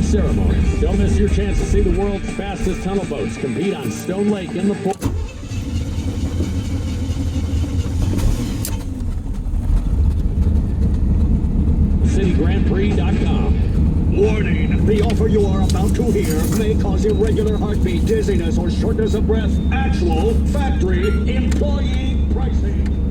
ceremony. Don't miss your chance to see the world's fastest tunnel boats compete on Stone Lake in the port. CityGrandPrix.com. Warning! The offer you are about to hear may cause irregular heartbeat, dizziness, or shortness of breath. Actual factory employee pricing.